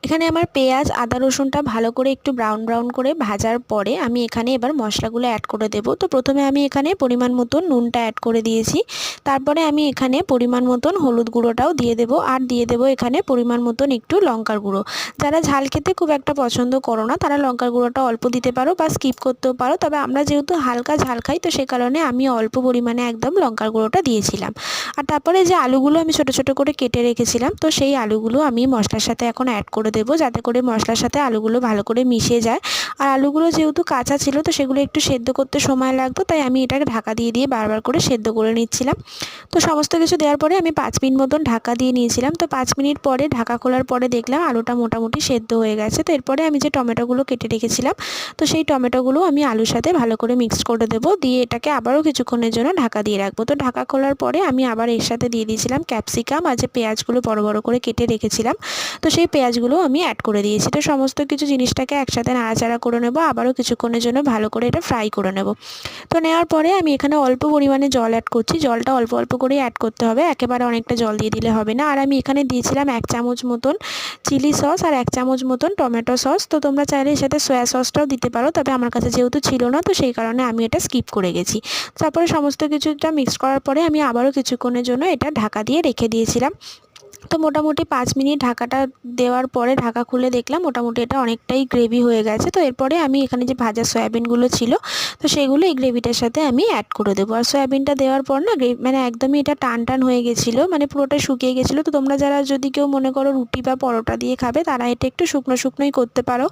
এখানে আমার পেঁয়াজ আদা রসুনটা ভালো করে একটু ব্রাউন ব্রাউন করে ভাজার পরে আমি এখানে এবার মশলাগুলো অ্যাড করে দেব। তো প্রথমে আমি এখানে পরিমাণ মতন নুনটা অ্যাড করে দিয়েছি, তারপরে আমি এখানে পরিমাণ মতন হলুদ গুঁড়োটাও দিয়ে দেব, আর দিয়ে দেব এখানে পরিমাণ মতন একটু লঙ্কার গুঁড়ো। যারা ঝাল খেতে খুব একটা পছন্দ করো না তারা লঙ্কার গুঁড়োটা অল্প দিতে পারো বা স্কিপ করতেও পারো, তবে আমরা যেহেতু হালকা ঝাল খাই তো সে কারণে আমি অল্প পরিমাণে একদম লঙ্কার গুঁড়োটা দিয়েছিলাম। আর তারপরে যে আলুগুলো আমি ছোট ছোট করে কেটে রেখেছিলাম তো সেই আলুগুলো আমি মশলার সাথে এখন অ্যাড করে দেবো, যাতে করে মশলার সাথে আলুগুলো ভালো করে মিশে যায়। আর আলুগুলো যেহেতু কাঁচা ছিল তো সেগুলো একটু সেদ্ধ করতে সময় লাগতো, তাই আমি এটাকে ঢাকা দিয়ে দিয়ে বারবার করে সেদ্ধ করে নিচ্ছিলাম। তো সমস্ত কিছু দেওয়ার পরে আমি 5 মিনিট মতন ঢাকা দিয়ে নিয়েছিলাম। তো 5 মিনিট পরে ঢাকা খোলার পরে দেখলাম আলুটা মোটামুটি সেদ্ধ হয়ে গেছে। তো এরপরে আমি যে টমেটোগুলো কেটে রেখেছিলাম তো সেই টমেটোগুলো আমি আলুর সাথে ভালো করে মিক্স করে দেবো, দিয়ে এটাকে আবারও কিছুক্ষণের জন্য ঢাকা দিয়ে রাখবো। তো ঢাকা খোলার পরে আমি আবার এর সাথে দিয়ে দিয়েছিলাম ক্যাপসিকাম আর যে পেঁয়াজগুলো বড় বড় করে কেটে রেখেছিলাম তো সেই পেঁয়াজগুলো আমি অ্যাড করে দিয়েছি। তো সমস্ত কিছু জিনিসটাকে একসাথে নাড়াচাড়া করে নেব, আবারও কিছুক্ষণের জন্য ভালো করে এটা ফ্রাই করে নেব। তো নেওয়ার পরে আমি এখানে অল্প পরিমাণে জল অ্যাড করছি, জলটা অল্প অল্প করেই অ্যাড করতে হবে, একেবারে অনেকটা জল দিয়ে দিলে হবে না। আর আমি এখানে দিয়েছিলাম 1 চামচ মতন চিলি সস আর 1 চামচ মতন টমেটো সস। তো তোমরা চাইলে এর সাথে সয়া সসটাও দিতে পারো, তবে আমার কাছে যেহেতু ছিল না তো সেই কারণে আমি এটা স্কিপ করে গেছি। তারপরে সমস্ত কিছুটা মিক্স করার পরে আমি আবারও কিছুক্ষণের জন্য এটা ঢাকা দিয়ে রেখে দিয়েছিলাম। তো মোটামুটি 5 মিনিট ঢাকাটা দেওয়ার পরে ঢাকা খুলে দেখলাম মোটামুটি এটা অনেকটাই গ্রেভি হয়ে গেছে। তো এরপরে আমি এখানে যে ভাজা সয়াবিনগুলো ছিল তো সেগুলো এই গ্রেভিটার সাথে আমি অ্যাড করে দেবো। আর সয়াবিনটা দেওয়ার পর না মানে একদমই এটা টান টান হয়ে গেছিলো, মানে পুরোটা শুকিয়ে গেছিলো। তো তোমরা যারা যদি কেউ মনে করো রুটি বা পরোটা দিয়ে খাবে তারা এটা একটু শুকনো শুকনোই করতে পারো,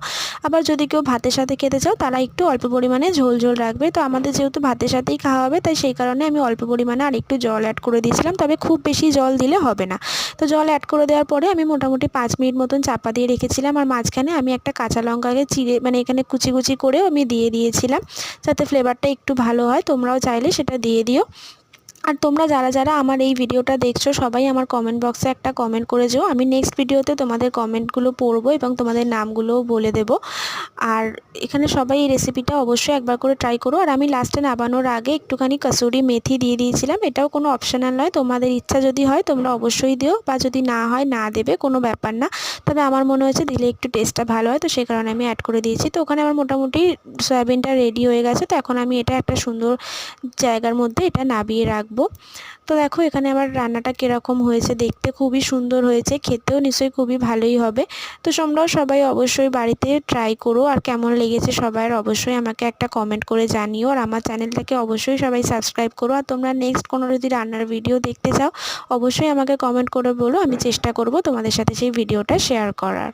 আবার যদি কেউ ভাতের সাথে খেতে চাও তারা একটু অল্প পরিমাণে ঝোল ঝোল রাখবে। তো আমাদের যেহেতু ভাতের সাথেই খাওয়া হবে তাই সেই কারণে আমি অল্প পরিমাণে আর একটু জল অ্যাড করে দিয়েছিলাম, তবে খুব বেশি জল দিলে হবে না। তো জল অ্যাড করে দেওয়ার পরে আমি মোটামুটি 5 মিনিট মতন চাপা দিয়ে রেখেছিলাম, আর মাঝখানে আমি একটা কাঁচা লঙ্কাকে চিড়ে মানে এখানে কুচি কুচি করেও আমি দিয়ে দিয়েছিলাম, যাতে ফ্লেভারটা একটু ভালো হয়। তোমরাও চাইলে সেটা দিয়ে দিও। আর তোমরা যারা যারা আমার এই ভিডিওটা দেখছো সবাই আমার কমেন্ট বক্সে একটা কমেন্ট করে যেও, আমি নেক্সট ভিডিওতে তোমাদের কমেন্টগুলো পড়বো এবং তোমাদের নামগুলোও বলে দেবো। আর এখানে সবাই এই রেসিপিটা অবশ্যই একবার করে ট্রাই করো। আর আমি লাস্টে নামানোর আগে একটুখানি কসুরি মেথি দিয়ে দিয়েছিলাম, এটাও কোনো অপশনাল নয়, তোমাদের ইচ্ছা যদি হয় তোমরা অবশ্যই দিও, বা যদি না হয় না দেবে, কোনো ব্যাপার না। তবে আমার মনে হয়েছে দিলে একটু টেস্টটা ভালো হয় তো সেই কারণে আমি অ্যাড করে দিয়েছি। তো ওখানে আমার মোটামুটি সয়াবিনটা রেডি হয়ে গেছে। তো এখন আমি এটা একটা সুন্দর জায়গার মধ্যে এটা নামিয়ে রাখবো। তো দেখো এখানে আমার রান্নাটা কীরকম হয়েছে, দেখতে খুবই সুন্দর হয়েছে, খেতেও নিশ্চয়ই খুবই ভালোই হবে। তো তোমরাও সবাই অবশ্যই বাড়িতে ট্রাই করো, আর কেমন লেগেছে সবার অবশ্যই আমাকে একটা কমেন্ট করে জানিও। আর আমার চ্যানেলটাকে অবশ্যই সবাই সাবস্ক্রাইব করো। আর তোমরা নেক্সট কোনো যদি রান্নার ভিডিও দেখতে চাও অবশ্যই আমাকে কমেন্ট করে বলো, আমি চেষ্টা করব তোমাদের সাথে সেই ভিডিওটা শেয়ার করার।